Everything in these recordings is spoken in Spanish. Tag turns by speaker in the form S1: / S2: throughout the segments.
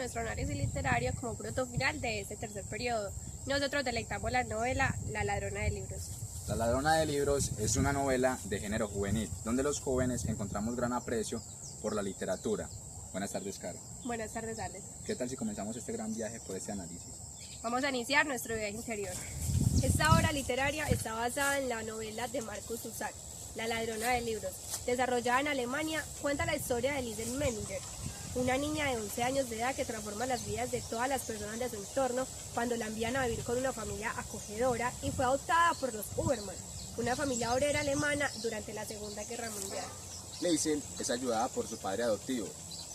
S1: nuestro análisis literario como fruto final de este tercer periodo. Nosotros deleitamos la novela La ladrona de libros.
S2: La ladrona de libros es una novela de género juvenil, donde los jóvenes encontramos gran aprecio por la literatura. Buenas tardes, Caro.
S1: Buenas tardes, Alex.
S2: ¿Qué tal si comenzamos este gran viaje por este análisis?
S1: Vamos a iniciar nuestro viaje interior. Esta obra literaria está basada en la novela de Markus Zusak, La ladrona de libros. Desarrollada en Alemania, cuenta la historia de Liesel Meminger, una niña de 11 años de edad que transforma las vidas de todas las personas de su entorno cuando la envían a vivir con una familia acogedora y fue adoptada por los Ubermann, una familia obrera alemana durante la Segunda Guerra Mundial.
S2: Liesel es ayudada por su padre adoptivo.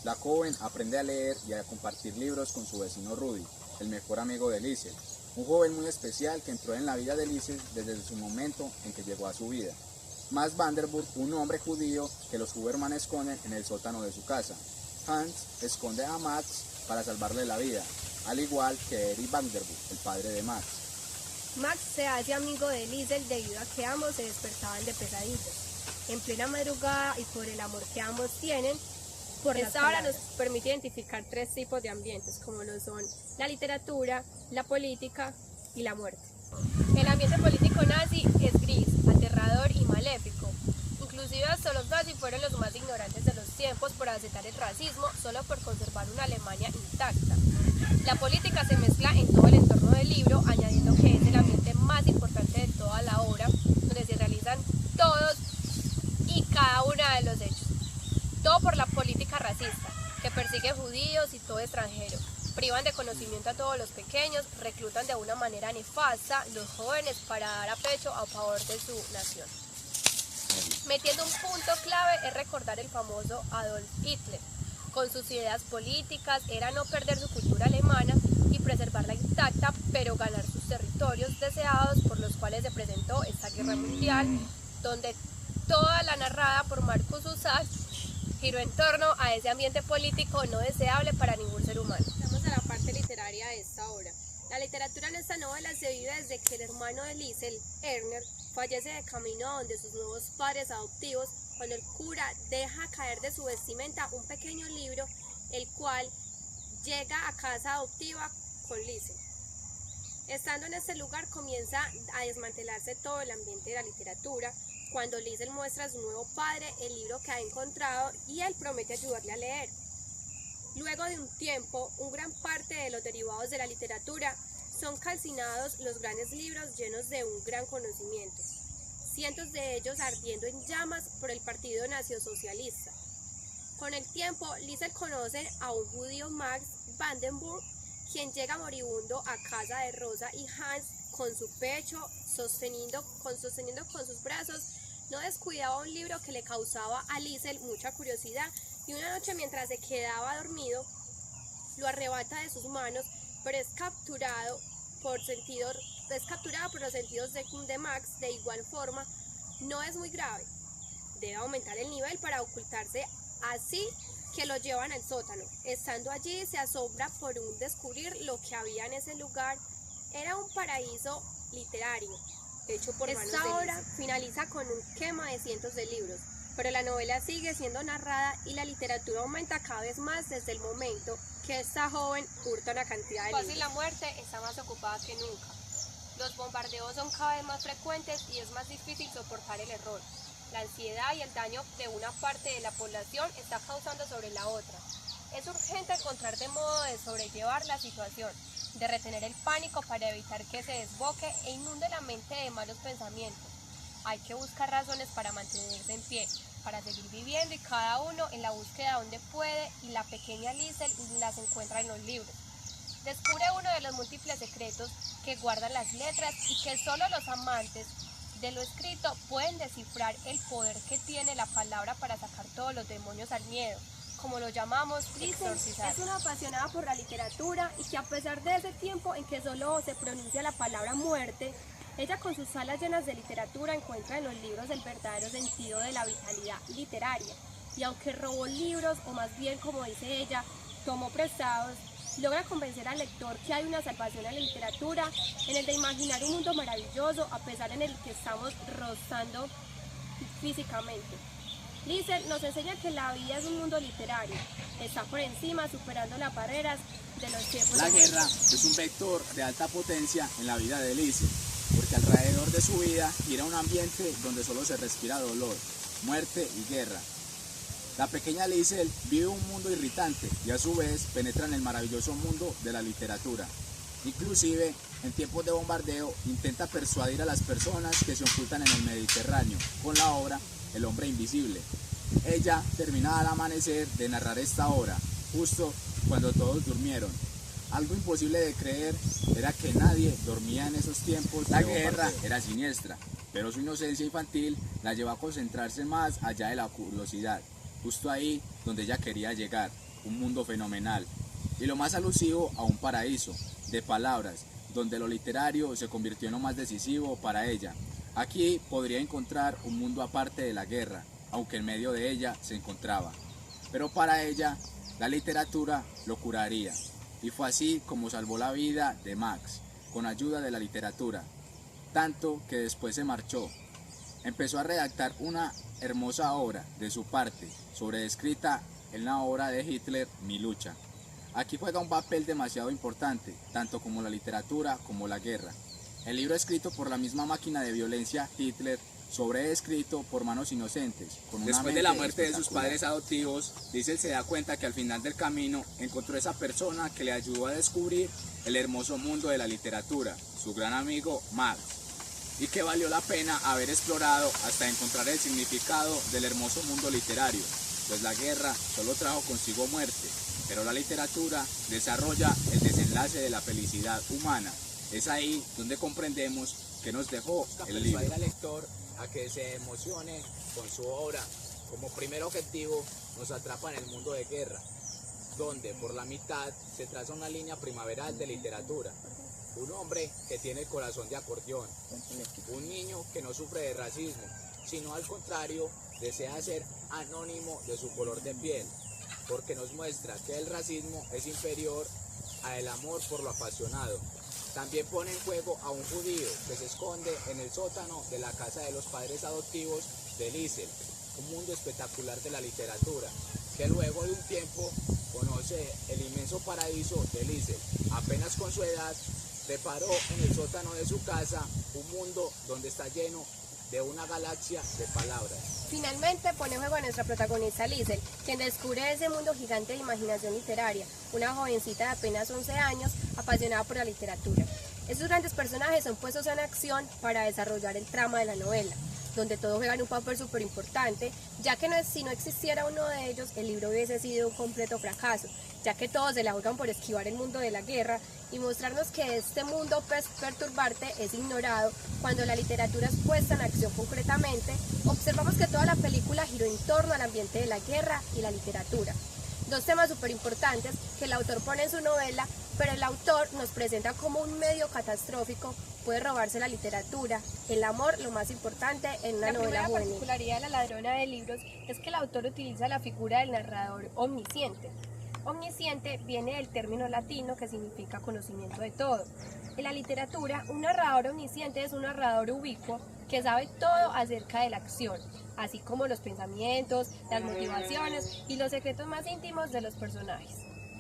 S2: La joven aprende a leer y a compartir libros con su vecino Rudy, el mejor amigo de Liesel, un joven muy especial que entró en la vida de Liesel desde su momento en que llegó a su vida. Max Vanderburg, un hombre judío que los Ubermann esconden en el sótano de su casa. Hans esconde a Max para salvarle la vida, al igual que Erich Vanderburg, el padre de Max.
S1: Max se hace amigo de Liesel debido a que ambos se despertaban de pesadillas en plena madrugada y por el amor que ambos tienen por esta obra nos permite identificar tres tipos de ambientes, como lo son la literatura, la política y la muerte. El ambiente político nazi es gris, aterrador y maléfico. Inclusive hasta los nazis fueron los más ignorantes de los tiempos por aceptar el racismo solo por conservar una Alemania intacta. La política se mezcla en todo el entorno del libro, añadiendo que es el ambiente más importante de toda la obra, donde se realizan todos y cada uno de los hechos. Todo por la política racista, que persigue judíos y todo extranjero. Privan de conocimiento a todos los pequeños, reclutan de una manera nefasta los jóvenes para dar a pecho a favor de su nación. Metiendo un punto clave es recordar el famoso Adolf Hitler. Con sus ideas políticas era no perder su cultura alemana y preservarla intacta, pero ganar sus territorios deseados por los cuales se presentó esta guerra mundial, donde toda la narrada por Markus Zusak giró en torno a ese ambiente político no deseable para ningún ser humano. Vamos a la parte literaria de esta obra. La literatura en esta novela se vive desde que el hermano de Liesel, Ernest, fallece de camino a donde sus nuevos padres adoptivos, cuando el cura deja caer de su vestimenta un pequeño libro, el cual llega a casa adoptiva con Liesel. Estando en este lugar comienza a desmantelarse todo el ambiente de la literatura, cuando Liesel muestra a su nuevo padre el libro que ha encontrado y él promete ayudarle a leer. Luego de un tiempo, gran parte de los derivados de la literatura son calcinados los grandes libros llenos de un gran conocimiento, cientos de ellos ardiendo en llamas por el partido nacionalsocialista. Con el tiempo, Liesel conoce a un judío, Max Vandenburg, quien llega moribundo a casa de Rosa y Hans con su pecho sosteniendo con sus brazos. No descuidaba un libro que le causaba a Liesel mucha curiosidad y una noche mientras se quedaba dormido lo arrebata de sus manos, pero es capturado por los sentidos de Max. De igual forma, no es muy grave, debe aumentar el nivel para ocultarse, así que lo llevan al sótano. Estando allí se asombra por descubrir lo que había en ese lugar. Era un paraíso literario hecho por manos de Liesel. Esta obra finaliza con un quema de cientos de libros, pero la novela sigue siendo narrada y la literatura aumenta cada vez más desde el momento que esta joven hurta una cantidad de libros. La muerte está más ocupada que nunca. Los bombardeos son cada vez más frecuentes y es más difícil soportar el error. La ansiedad y el daño de una parte de la población está causando sobre la otra. Es urgente encontrar de modo de sobrellevar la situación, de retener el pánico para evitar que se desboque e inunde la mente de malos pensamientos. Hay que buscar razones para mantenerse en pie, para seguir viviendo y cada uno en la búsqueda donde puede, y la pequeña Liesel las encuentra en los libros. Descubre uno de los múltiples secretos que guardan las letras y que solo los amantes de lo escrito pueden descifrar el poder que tiene la palabra para sacar todos los demonios al miedo, como lo llamamos, exorcizar. Es una apasionada por la literatura y que a pesar de ese tiempo en que solo se pronuncia la palabra muerte, ella con sus salas llenas de literatura encuentra en los libros el verdadero sentido de la vitalidad literaria. Y aunque robó libros, o más bien como dice ella, tomó prestados, logra convencer al lector que hay una salvación en la literatura, en el de imaginar un mundo maravilloso a pesar en el que estamos rozando físicamente. Liesel nos enseña que la vida es un mundo literario, está por encima, superando las barreras de los tiempos.
S2: La guerra es un vector de alta potencia en la vida de Liesel, porque alrededor de su vida gira un ambiente donde solo se respira dolor, muerte y guerra. La pequeña Liesel vive un mundo irritante y a su vez penetra en el maravilloso mundo de la literatura. Inclusive, en tiempos de bombardeo, intenta persuadir a las personas que se ocultan en el Mediterráneo con la obra El hombre invisible. Ella termina al amanecer de narrar esta obra, justo cuando todos durmieron. Algo imposible de creer era que nadie dormía en esos tiempos. La guerra era siniestra, pero su inocencia infantil la llevó a concentrarse más allá de la curiosidad, justo ahí donde ella quería llegar, un mundo fenomenal, y lo más alusivo a un paraíso de palabras, donde lo literario se convirtió en lo más decisivo para ella. Aquí podría encontrar un mundo aparte de la guerra, aunque en medio de ella se encontraba. Pero para ella, la literatura lo curaría, y fue así como salvó la vida de Max, con ayuda de la literatura, tanto que después se marchó. Empezó a redactar una hermosa obra de su parte, sobredescrita en la obra de Hitler, Mi lucha. Aquí juega un papel demasiado importante, tanto como la literatura como la guerra. El libro escrito por la misma máquina de violencia Hitler, sobreescrito por manos inocentes. Después de la muerte de sus padres adoptivos, Liesel se da cuenta que al final del camino encontró esa persona que le ayudó a descubrir el hermoso mundo de la literatura, su gran amigo Max, y que valió la pena haber explorado hasta encontrar el significado del hermoso mundo literario, pues la guerra solo trajo consigo muerte, pero la literatura desarrolla el desenlace de la felicidad humana. Es ahí donde comprendemos que nos dejó el libro. Persuadir al lector a que se emocione con su obra. Como primer objetivo nos atrapa en el mundo de guerra, donde por la mitad se traza una línea primaveral de literatura. Un hombre que tiene el corazón de acordeón, un niño que no sufre de racismo, sino al contrario, desea ser anónimo de su color de piel, porque nos muestra que el racismo es inferior al amor por lo apasionado. También pone en juego a un judío que se esconde en el sótano de la casa de los padres adoptivos de Liesel, un mundo espectacular de la literatura, que luego de un tiempo conoce el inmenso paraíso de Liesel. Apenas con su edad, preparó en el sótano de su casa un mundo donde está lleno de una galaxia de palabras.
S1: Finalmente pone en juego a nuestra protagonista Liesel, quien descubre ese mundo gigante de imaginación literaria, una jovencita de apenas 11 años apasionada por la literatura. Estos grandes personajes son puestos en acción para desarrollar el trama de la novela, donde todos juegan un papel súper importante, ya que si no existiera uno de ellos, el libro hubiese sido un completo fracaso, ya que todos se la juegan por esquivar el mundo de la guerra y mostrarnos que este mundo perturbante es ignorado cuando la literatura es puesta en acción concretamente. Observamos que toda la película giró en torno al ambiente de la guerra y la literatura. Dos temas súper importantes que el autor pone en su novela, pero el autor nos presenta como un medio catastrófico puede robarse la literatura, el amor, lo más importante en una novela juvenil. La particularidad de La ladrona de libros es que el autor utiliza la figura del narrador omnisciente. Omnisciente viene del término latino que significa conocimiento de todo. En la literatura, un narrador omnisciente es un narrador ubicuo que sabe todo acerca de la acción, así como los pensamientos, las motivaciones y los secretos más íntimos de los personajes,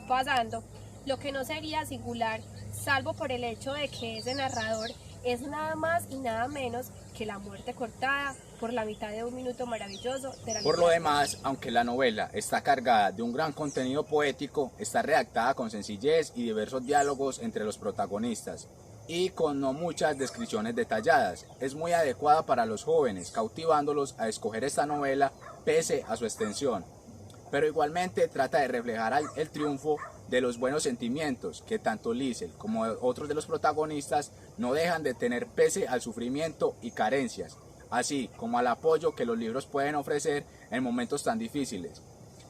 S1: pasando lo que no sería singular, salvo por el hecho de que ese narrador es nada más y nada menos que la muerte cortada por la mitad de un minuto maravilloso de la
S2: Por lo demás, aunque la novela está cargada de un gran contenido poético, está redactada con sencillez y diversos diálogos entre los protagonistas, y con no muchas descripciones detalladas. Es muy adecuada para los jóvenes, cautivándolos a escoger esta novela pese a su extensión. Pero igualmente trata de reflejar el triunfo de los buenos sentimientos que tanto Liesel como otros de los protagonistas no dejan de tener pese al sufrimiento y carencias, así como al apoyo que los libros pueden ofrecer en momentos tan difíciles.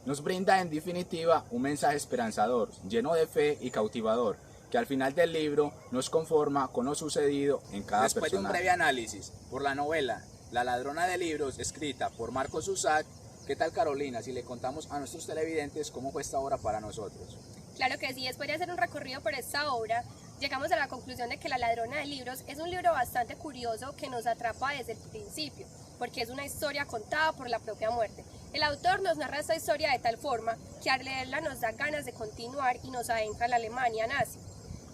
S2: Nos brinda en definitiva un mensaje esperanzador, lleno de fe y cautivador, que al final del libro nos conforma con lo sucedido en cada personaje. Después de un breve análisis por la novela La ladrona de libros, escrita por Marcos Zusak, ¿qué tal, Carolina, si le contamos a nuestros televidentes cómo fue esta obra para nosotros?
S1: Claro que sí, después de hacer un recorrido por esta obra, llegamos a la conclusión de que La ladrona de libros es un libro bastante curioso que nos atrapa desde el principio, porque es una historia contada por la propia muerte. El autor nos narra esta historia de tal forma que al leerla nos da ganas de continuar y nos adentra en la Alemania nazi.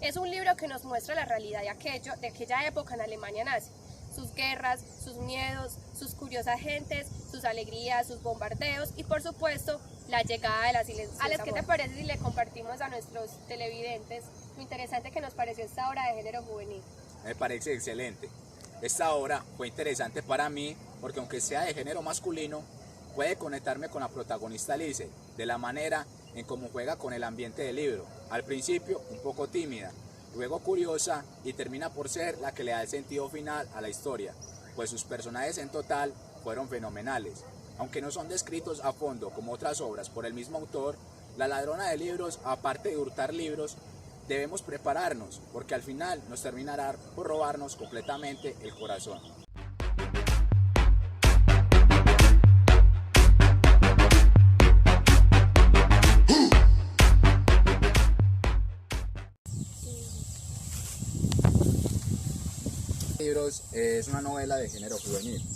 S1: Es un libro que nos muestra la realidad de aquella época en Alemania nazi, sus guerras, sus miedos, sus curiosas gentes, sus alegrías, sus bombardeos y por supuesto la llegada de la silenciosa. Alex, ¿qué te parece si le compartimos a nuestros televidentes lo interesante que nos pareció esta obra de género juvenil?
S2: Me parece excelente. Esta obra fue interesante para mí porque aunque sea de género masculino, puede conectarme con la protagonista Liesl, de la manera en cómo juega con el ambiente del libro. Al principio un poco tímida, luego curiosa y termina por ser la que le da el sentido final a la historia, pues sus personajes en total fueron fenomenales. Aunque no son descritos a fondo como otras obras por el mismo autor, La ladrona de libros, aparte de hurtar libros, debemos prepararnos porque al final nos terminará por robarnos completamente el corazón. Libros es una novela de género juvenil.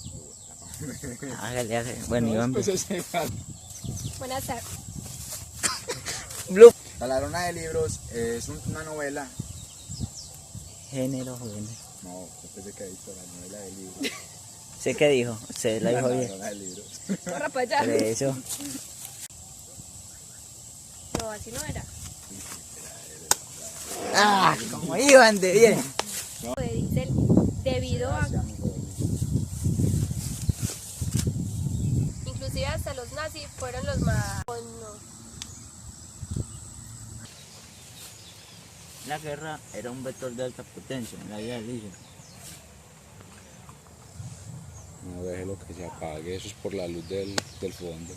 S3: Hágale. Bueno, Iván.
S1: Buenas tardes.
S2: La ladrona de libros es una novela.
S3: Género juvenil.
S2: No, yo pensé que ha dicho la novela de libros.
S3: ¿Sé qué dijo? Se la dijo bien.
S2: La ladrona de libros.
S1: Corra para allá.
S3: Por eso.
S1: No, así no era.
S3: ¡Ah! Como Iván de bien.
S1: De Liesl, debido a... Inclusive hasta los nazis fueron los más... Oh, no.
S3: La guerra era un vector de alta potencia en la vida de Liesl.
S2: No, déjelo que se apague, eso es por la luz del fondo.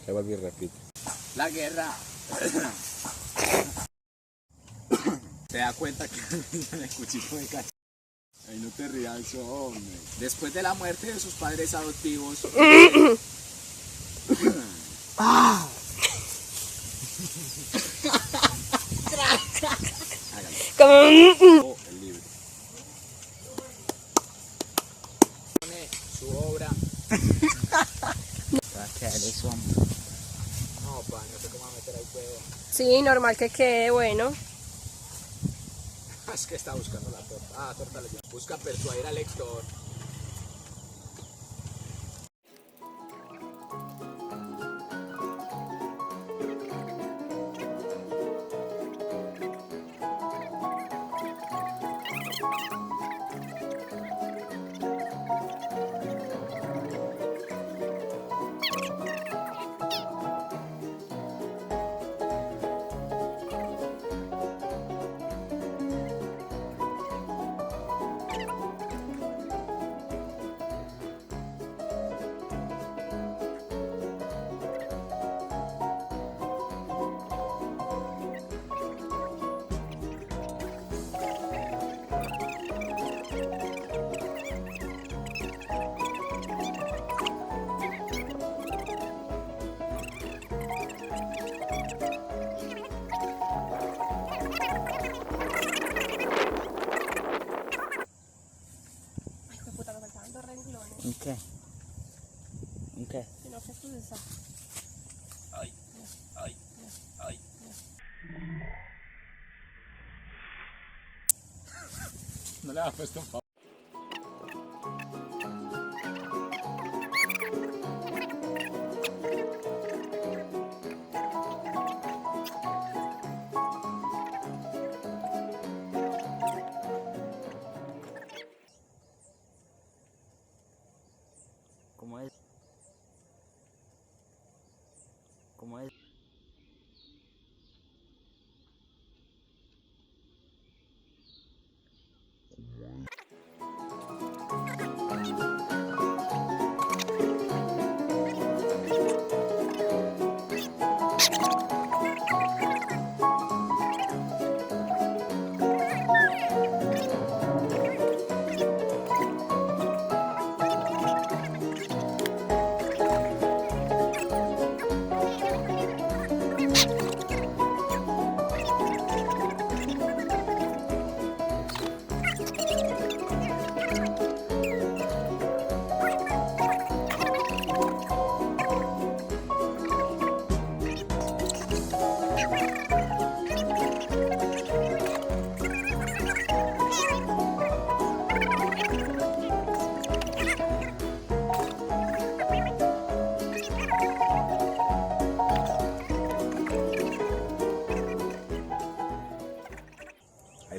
S2: Se vuelve y repite. La guerra. ¿Te das cuenta que el cuchillo de cacho? Ay, no te rías, hombre. Después de la muerte de sus padres adoptivos.
S3: ¡Ah!
S2: El libro. Pone su obra.
S3: Va a quedar eso, hombre.
S2: No, pa, no sé cómo va a meter ahí huevo.
S1: Sí, normal que quede bueno.
S2: Es que está buscando la torta. Ah, torta le llama. Busca persuadir al lector.
S3: ¿En qué? ¿En qué?
S1: No, que esto es eso.
S3: Ay.
S2: No le ha puesto un favor.
S3: ¿Cómo es? ¿Cómo es?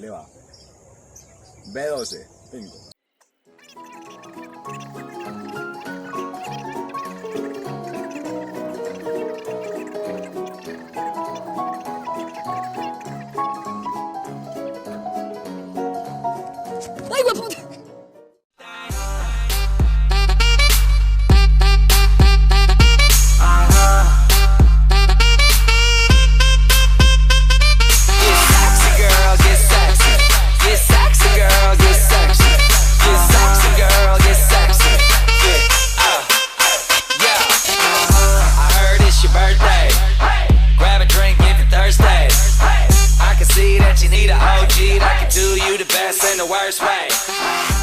S2: le va. B12, bingo.
S1: ¡Ay, hueputa!
S4: You need an OG that can do you the best in the worst way.